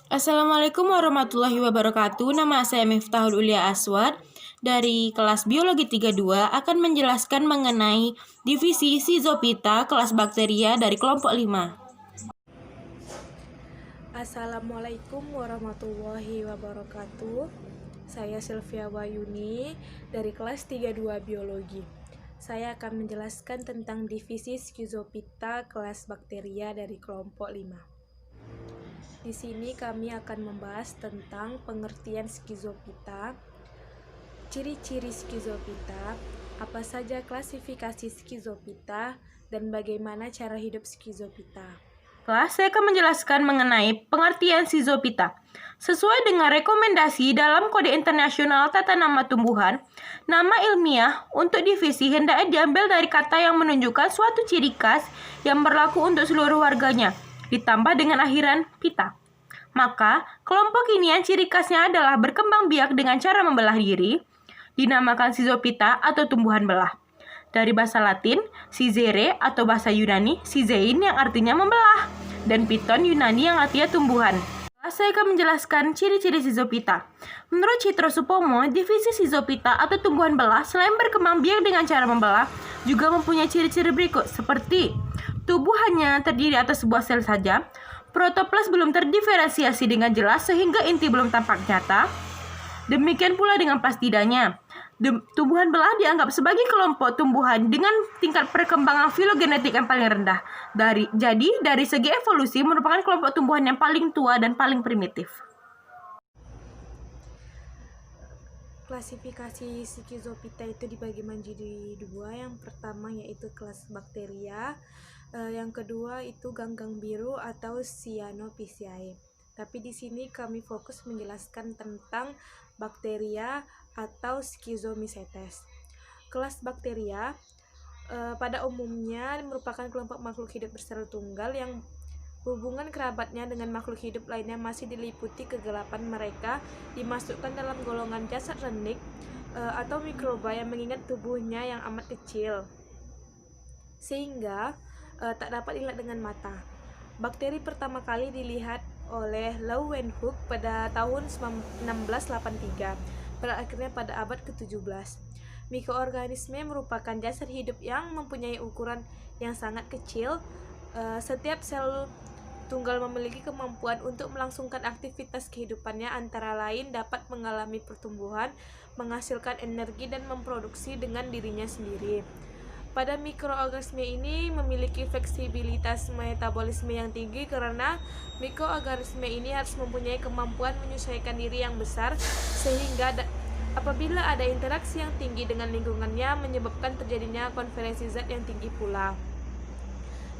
Assalamualaikum warahmatullahi wabarakatuh. Nama saya Miftahul Ulia Aswad dari kelas Biologi 32 akan menjelaskan mengenai divisi Schizophyta kelas bakteria dari kelompok 5. Assalamualaikum warahmatullahi wabarakatuh. Saya Sylvia Wayuni dari kelas 32 Biologi. Saya akan menjelaskan tentang divisi Schizophyta kelas bakteria dari kelompok 5. Di sini kami akan membahas tentang pengertian Schizophyta, ciri-ciri Schizophyta, apa saja klasifikasi Schizophyta, dan bagaimana cara hidup Schizophyta. Saya akan menjelaskan mengenai pengertian Schizophyta. Sesuai dengan rekomendasi dalam Kode Internasional Tata Nama Tumbuhan, nama ilmiah untuk divisi hendaknya diambil dari kata yang menunjukkan suatu ciri khas yang berlaku untuk seluruh warganya, ditambah dengan akhiran pita. Maka, kelompok ini yang ciri khasnya adalah berkembang biak dengan cara membelah diri, dinamakan Schizophyta atau tumbuhan belah. Dari bahasa Latin, scizere atau bahasa Yunani, schizein yang artinya membelah, dan piton Yunani yang artinya tumbuhan. Saya akan menjelaskan ciri-ciri Schizophyta. Menurut Citro Supomo, divisi Schizophyta atau tumbuhan belah selain berkembang biak dengan cara membelah, juga mempunyai ciri-ciri berikut seperti tubuh hanya terdiri atas sebuah sel saja, protoplas belum terdiferensiasi dengan jelas sehingga inti belum tampak nyata. Demikian pula dengan plastidanya. Tumbuhan belah dianggap sebagai kelompok tumbuhan dengan tingkat perkembangan filogenetik yang paling rendah. Jadi, dari segi evolusi merupakan kelompok tumbuhan yang paling tua dan paling primitif. Klasifikasi Schizophyta itu dibagi menjadi dua. Yang pertama yaitu kelas bakteria, yang kedua itu ganggang biru atau Cyanophyceae. Tapi di sini kami fokus menjelaskan tentang bakteria atau Schizomycetes. Kelas bakteria pada umumnya merupakan kelompok makhluk hidup bersel tunggal yang hubungan kerabatnya dengan makhluk hidup lainnya masih diliputi kegelapan. Mereka dimasukkan dalam golongan jasad renik atau mikroba yang mengingat tubuhnya yang amat kecil sehingga tak dapat dilihat dengan mata. Bakteri pertama kali dilihat oleh Leeuwenhoek pada tahun 1683, berakhirnya pada abad ke-17. Mikroorganisme merupakan jasad hidup yang mempunyai ukuran yang sangat kecil. Setiap sel tunggal memiliki kemampuan untuk melangsungkan aktivitas kehidupannya, antara lain dapat mengalami pertumbuhan, menghasilkan energi, dan memproduksi dengan dirinya sendiri. Pada mikroorganisme ini memiliki fleksibilitas metabolisme yang tinggi karena mikroorganisme ini harus mempunyai kemampuan menyesuaikan diri yang besar, sehingga apabila ada interaksi yang tinggi dengan lingkungannya menyebabkan terjadinya konferensi zat yang tinggi pula.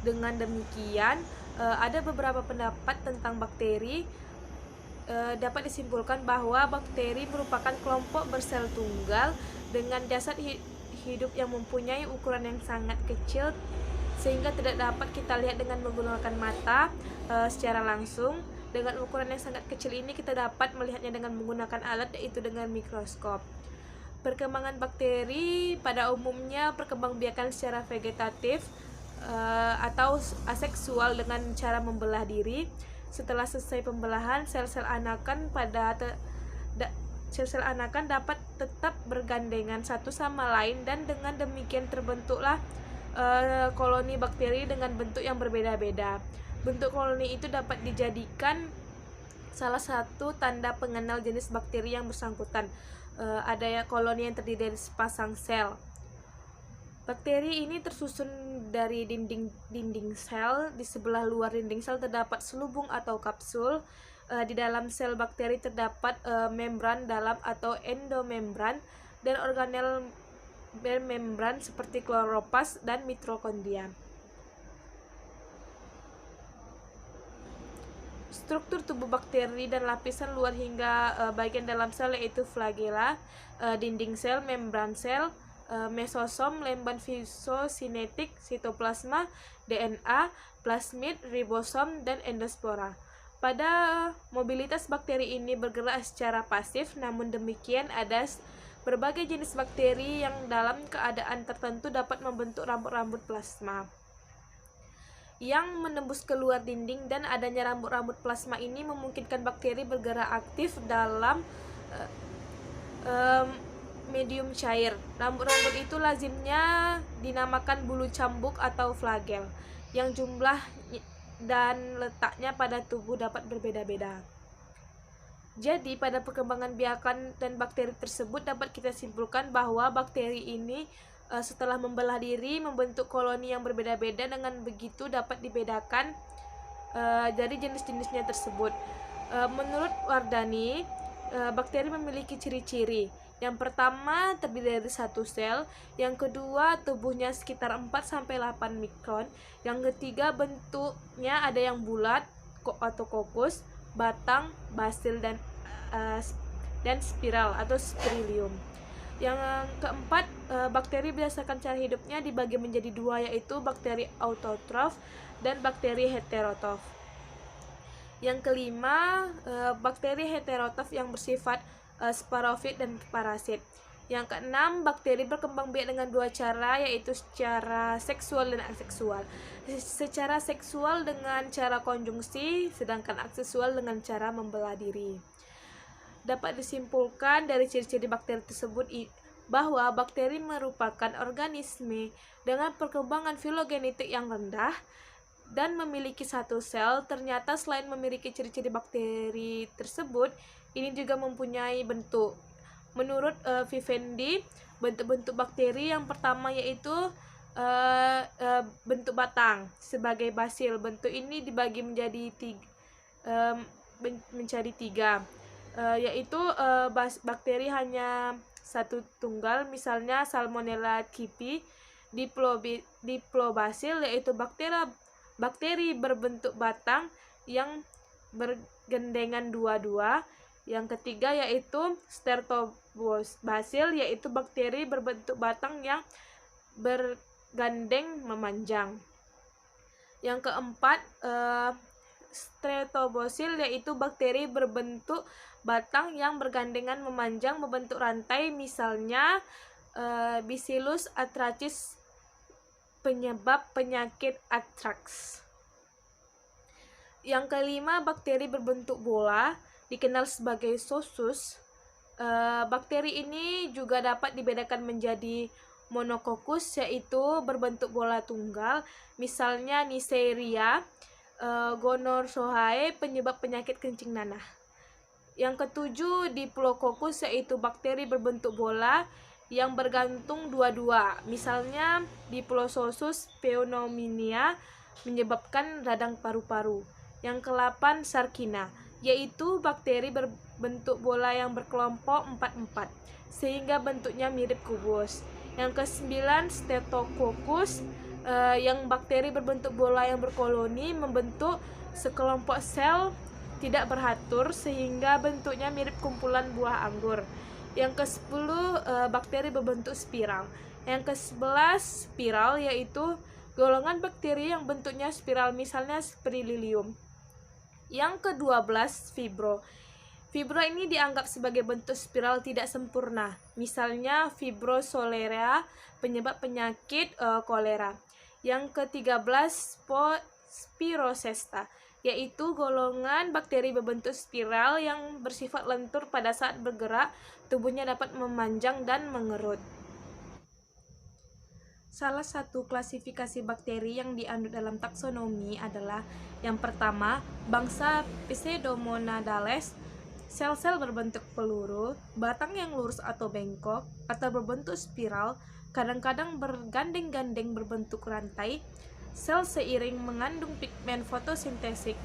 Dengan demikian, ada beberapa pendapat tentang bakteri. Dapat disimpulkan bahwa bakteri merupakan kelompok bersel tunggal dengan jasad hidup yang mempunyai ukuran yang sangat kecil sehingga tidak dapat kita lihat dengan menggunakan mata secara langsung. Dengan ukuran yang sangat kecil ini kita dapat melihatnya dengan menggunakan alat, yaitu dengan mikroskop. Perkembangan bakteri pada umumnya perkembangbiakan secara vegetatif atau aseksual dengan cara membelah diri. Setelah selesai pembelahan, sel-sel anakan dapat tetap bergandengan satu sama lain, dan dengan demikian terbentuklah koloni bakteri dengan bentuk yang berbeda-beda. Bentuk koloni itu dapat dijadikan salah satu tanda pengenal jenis bakteri yang bersangkutan. Ada koloni yang terdiri dari sepasang sel. Bakteri ini tersusun dari dinding sel. Di sebelah luar dinding sel terdapat selubung atau kapsul. Di dalam sel bakteri terdapat membran dalam atau endomembran dan organel bermembran seperti kloroplast dan mitokondria. Struktur tubuh bakteri dan lapisan luar hingga bagian dalam sel yaitu flagella, dinding sel, membran sel, mesosom, lemban fitosinetik, sitoplasma, DNA, plasmid, ribosom, dan endospora. Pada mobilitas bakteri ini bergerak secara pasif, namun demikian ada berbagai jenis bakteri yang dalam keadaan tertentu dapat membentuk rambut-rambut plasma. yang menembus keluar dinding, dan adanya rambut-rambut plasma ini memungkinkan bakteri bergerak aktif dalam medium cair. Rambut-rambut itu lazimnya dinamakan bulu cambuk atau flagel, yang jumlah dan letaknya pada tubuh dapat berbeda-beda. Jadi pada perkembangan biakan dan bakteri tersebut dapat kita simpulkan bahwa bakteri ini setelah membelah diri membentuk koloni yang berbeda-beda. Dengan begitu dapat dibedakan dari jenis-jenisnya tersebut. Menurut Wardani, bakteri memiliki ciri-ciri. Yang pertama terdiri dari satu sel, yang kedua tubuhnya sekitar 4-8 mikron, yang ketiga bentuknya ada yang bulat atau kokus, batang, basil, dan spiral atau spirilium. Yang keempat, bakteri berdasarkan cara hidupnya dibagi menjadi dua, yaitu bakteri autotrof dan bakteri heterotrof. Yang kelima, bakteri heterotrof yang bersifat sporofit dan parasit. Yang keenam, bakteri berkembang biak dengan dua cara, yaitu secara seksual dan aseksual. Secara seksual dengan cara konjungsi, sedangkan aseksual dengan cara membelah diri. Dapat disimpulkan dari ciri-ciri bakteri tersebut bahwa bakteri merupakan organisme dengan perkembangan filogenetik yang rendah dan memiliki satu sel. Ternyata selain memiliki ciri-ciri bakteri tersebut, ini juga mempunyai bentuk. Menurut Vivendi, bentuk-bentuk bakteri yang pertama yaitu bentuk batang sebagai basil. Bentuk ini dibagi menjadi tiga, yaitu bakteri hanya satu tunggal, misalnya Salmonella typhi. Diplobasil yaitu bakteri berbentuk batang yang bergandengan dua-dua. Yang ketiga yaitu Streptobasil, yaitu bakteri berbentuk batang yang bergandeng memanjang. Yang keempat Streptobasil, yaitu bakteri berbentuk batang yang bergandengan memanjang membentuk rantai, misalnya Bacillus anthracis, penyebab penyakit antraks. Yang kelima, bakteri berbentuk bola dikenal sebagai sosus. Bakteri ini juga dapat dibedakan menjadi monococcus, yaitu berbentuk bola tunggal, misalnya Neisseria gonorrhoeae, penyebab penyakit kencing nanah. Yang ketujuh, Diplococcus, yaitu bakteri berbentuk bola yang bergantung dua-dua, misalnya Diplososus pneumonia, menyebabkan radang paru-paru. Yang ke-8, Sarcina, yaitu bakteri berbentuk bola yang berkelompok 4-4 sehingga bentuknya mirip kubus. Yang ke-9, Staphylococcus, yang bakteri berbentuk bola yang berkoloni membentuk sekelompok sel tidak beratur sehingga bentuknya mirip kumpulan buah anggur. Yang ke-10, bakteri berbentuk spiral. Yang ke-11, spiral, yaitu golongan bakteri yang bentuknya spiral, misalnya Spirillum. Yang ke-12, fibro. Fibro ini dianggap sebagai bentuk spiral tidak sempurna, misalnya Fibrosolera, penyebab penyakit kolera. Yang ke-13, Spirocesta, yaitu golongan bakteri berbentuk spiral yang bersifat lentur. Pada saat bergerak, tubuhnya dapat memanjang dan mengerut. Salah satu klasifikasi bakteri yang dianut dalam taksonomi adalah yang pertama, bangsa Pseudomonadales, sel-sel berbentuk peluru, batang yang lurus atau bengkok, atau berbentuk spiral, kadang-kadang bergandeng-gandeng berbentuk rantai. Sel seiring mengandung pigmen fotosintetik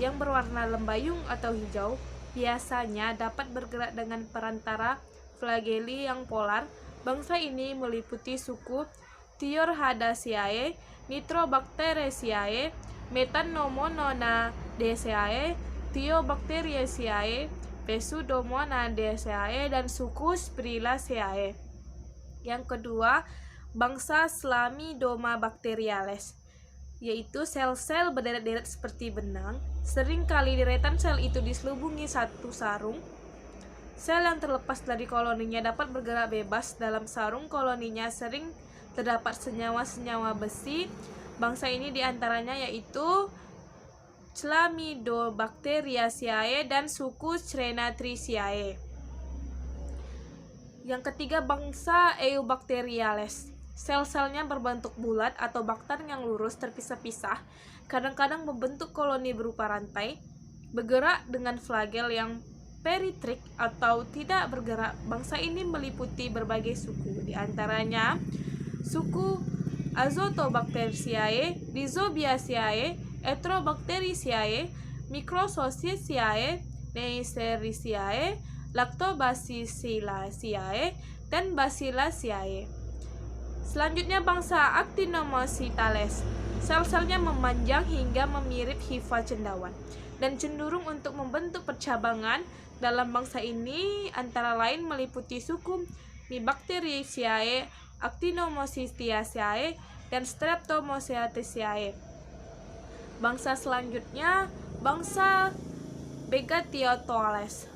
yang berwarna lembayung atau hijau, biasanya dapat bergerak dengan perantara flageli yang polar. Bangsa ini meliputi suku Thiorhadaceae, Nitrobacteriaceae, Metanomonaceae, Thiobacteriaceae, Pseudomonadaceae, dan suku Spirillaceae. Yang kedua, bangsa Chlamydomabacteriales, yaitu sel-sel berderet-deret seperti benang. Seringkali deretan sel itu diselubungi satu sarung. Sel yang terlepas dari koloninya dapat bergerak bebas. Dalam sarung koloninya sering terdapat senyawa-senyawa besi, Bangsa ini diantaranya yaitu Chlamydobacteriaceae dan suku Strenatriaceae. Yang ketiga, bangsa Eubacteriales. Sel-selnya berbentuk bulat atau bakter yang lurus terpisah-pisah, kadang-kadang membentuk koloni berupa rantai, bergerak dengan flagel yang peritrik atau tidak bergerak. Bangsa ini meliputi berbagai suku, di antaranya suku Azotobacteriaceae, Rhizobiaceae, Enterobacteriaceae, Microsociaceae, Neisseria, Lactobacilliaceae, dan Bacilliaceae. Selanjutnya bangsa Actinomycetes. Sel-selnya memanjang hingga memirip hifa cendawan dan cenderung untuk membentuk percabangan. Dalam bangsa ini antara lain meliputi suku Mibacteriaceae, Actinomycetiaceae, dan Streptomycetiaceae. Bangsa selanjutnya bangsa Begatiotales.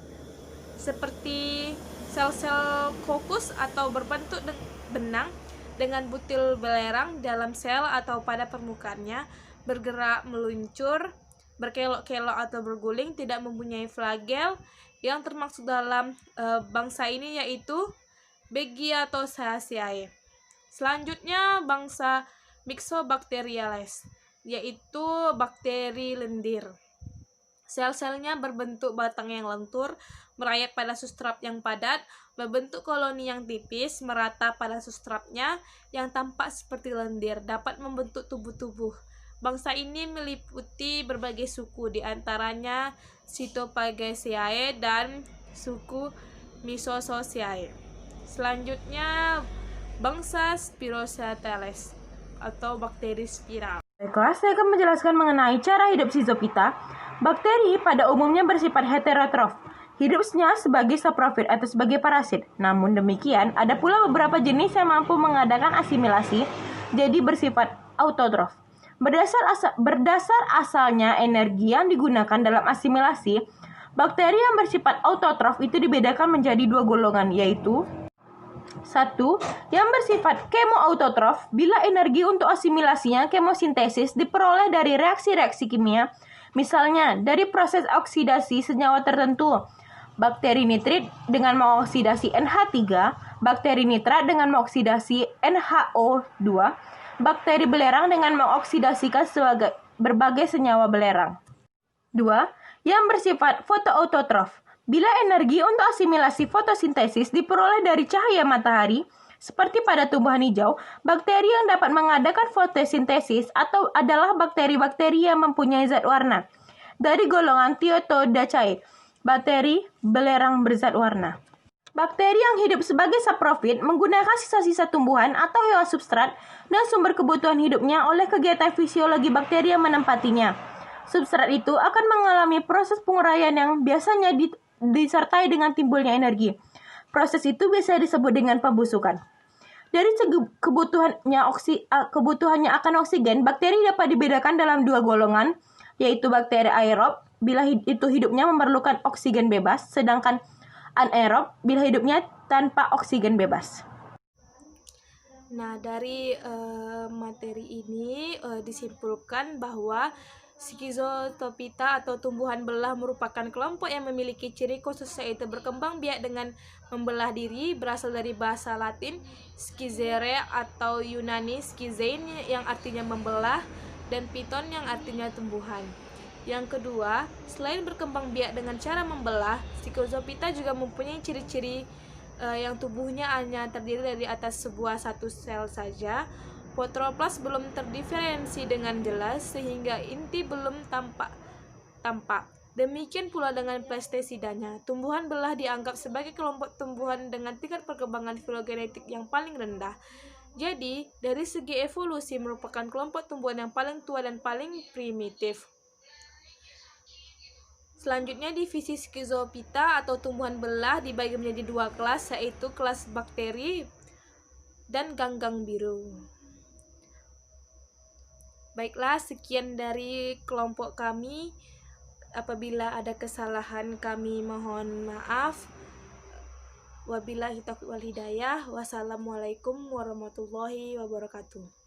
Seperti sel-sel kokus atau berbentuk benang dengan butil belerang dalam sel atau pada permukaannya, bergerak meluncur, berkelok-kelok atau berguling, tidak mempunyai flagel. Yang termasuk dalam bangsa ini yaitu Begatiotacea. Selanjutnya bangsa Myxobacteriales, yaitu bakteri lendir. Sel-selnya berbentuk batang yang lentur, merayap pada substrat yang padat, berbentuk koloni yang tipis, merata pada substratnya yang tampak seperti lendir, dapat membentuk tubuh-tubuh. Bangsa ini meliputi berbagai suku, di antaranya Cytopagaceae dan suku Myxozoaceae. Selanjutnya bangsa Spirosateles atau bakteri spiral. Baiklah, saya akan menjelaskan mengenai cara hidup Schizophyta. Bakteri pada umumnya bersifat heterotrof, hidupnya sebagai saprofit atau sebagai parasit. Namun demikian, ada pula beberapa jenis yang mampu mengadakan asimilasi, jadi bersifat autotrof. Berdasar asalnya energi yang digunakan dalam asimilasi, bakteri yang bersifat autotrof itu dibedakan menjadi dua golongan, yaitu 1. Yang bersifat kemoautotrof, bila energi untuk asimilasinya kemosintesis diperoleh dari reaksi-reaksi kimia, misalnya dari proses oksidasi senyawa tertentu. Bakteri nitrit dengan mengoksidasi NH3, bakteri nitrat dengan mengoksidasi NHO2, bakteri belerang dengan mengoksidasikan berbagai senyawa belerang. 2. Yang bersifat fotoautotrof, bila energi untuk asimilasi fotosintesis diperoleh dari cahaya matahari, seperti pada tumbuhan hijau, bakteri yang dapat mengadakan fotosintesis atau adalah bakteri-bakteri yang mempunyai zat warna, dari golongan Thiotodaceae, bakteri belerang berzat warna. Bakteri yang hidup sebagai saprofit menggunakan sisa-sisa tumbuhan atau hewan substrat dan sumber kebutuhan hidupnya oleh kegiatan fisiologi bakteri yang menempatinya. Substrat itu akan mengalami proses penguraian yang biasanya disertai dengan timbulnya energi. Proses itu bisa disebut dengan pembusukan. Dari segi kebutuhannya akan oksigen, bakteri dapat dibedakan dalam dua golongan, yaitu bakteri aerob, bila itu hidupnya memerlukan oksigen bebas, sedangkan anaerob, bila hidupnya tanpa oksigen bebas. Nah, dari materi ini disimpulkan bahwa Schizophyta atau tumbuhan belah merupakan kelompok yang memiliki ciri khusus, yaitu berkembang biak dengan membelah diri, berasal dari bahasa Latin schizere atau Yunani schizein yang artinya membelah, dan piton yang artinya tumbuhan. Yang kedua, selain berkembang biak dengan cara membelah, Schizophyta juga mempunyai ciri-ciri yang tubuhnya hanya terdiri dari atas satu sel saja. Protoplas belum terdiferensi dengan jelas sehingga inti belum tampak. Demikian pula dengan Plasticidanya. Tumbuhan belah dianggap sebagai kelompok tumbuhan dengan tingkat perkembangan filogenetik yang paling rendah. Jadi, dari segi evolusi merupakan kelompok tumbuhan yang paling tua dan paling primitif. Selanjutnya, divisi Schizophyta atau tumbuhan belah dibagi menjadi dua kelas, yaitu kelas bakteri dan ganggang biru. Baiklah, sekian dari kelompok kami. Apabila ada kesalahan kami mohon maaf. Wabillahi taufiq wal hidayah. Wassalamualaikum warahmatullahi wabarakatuh.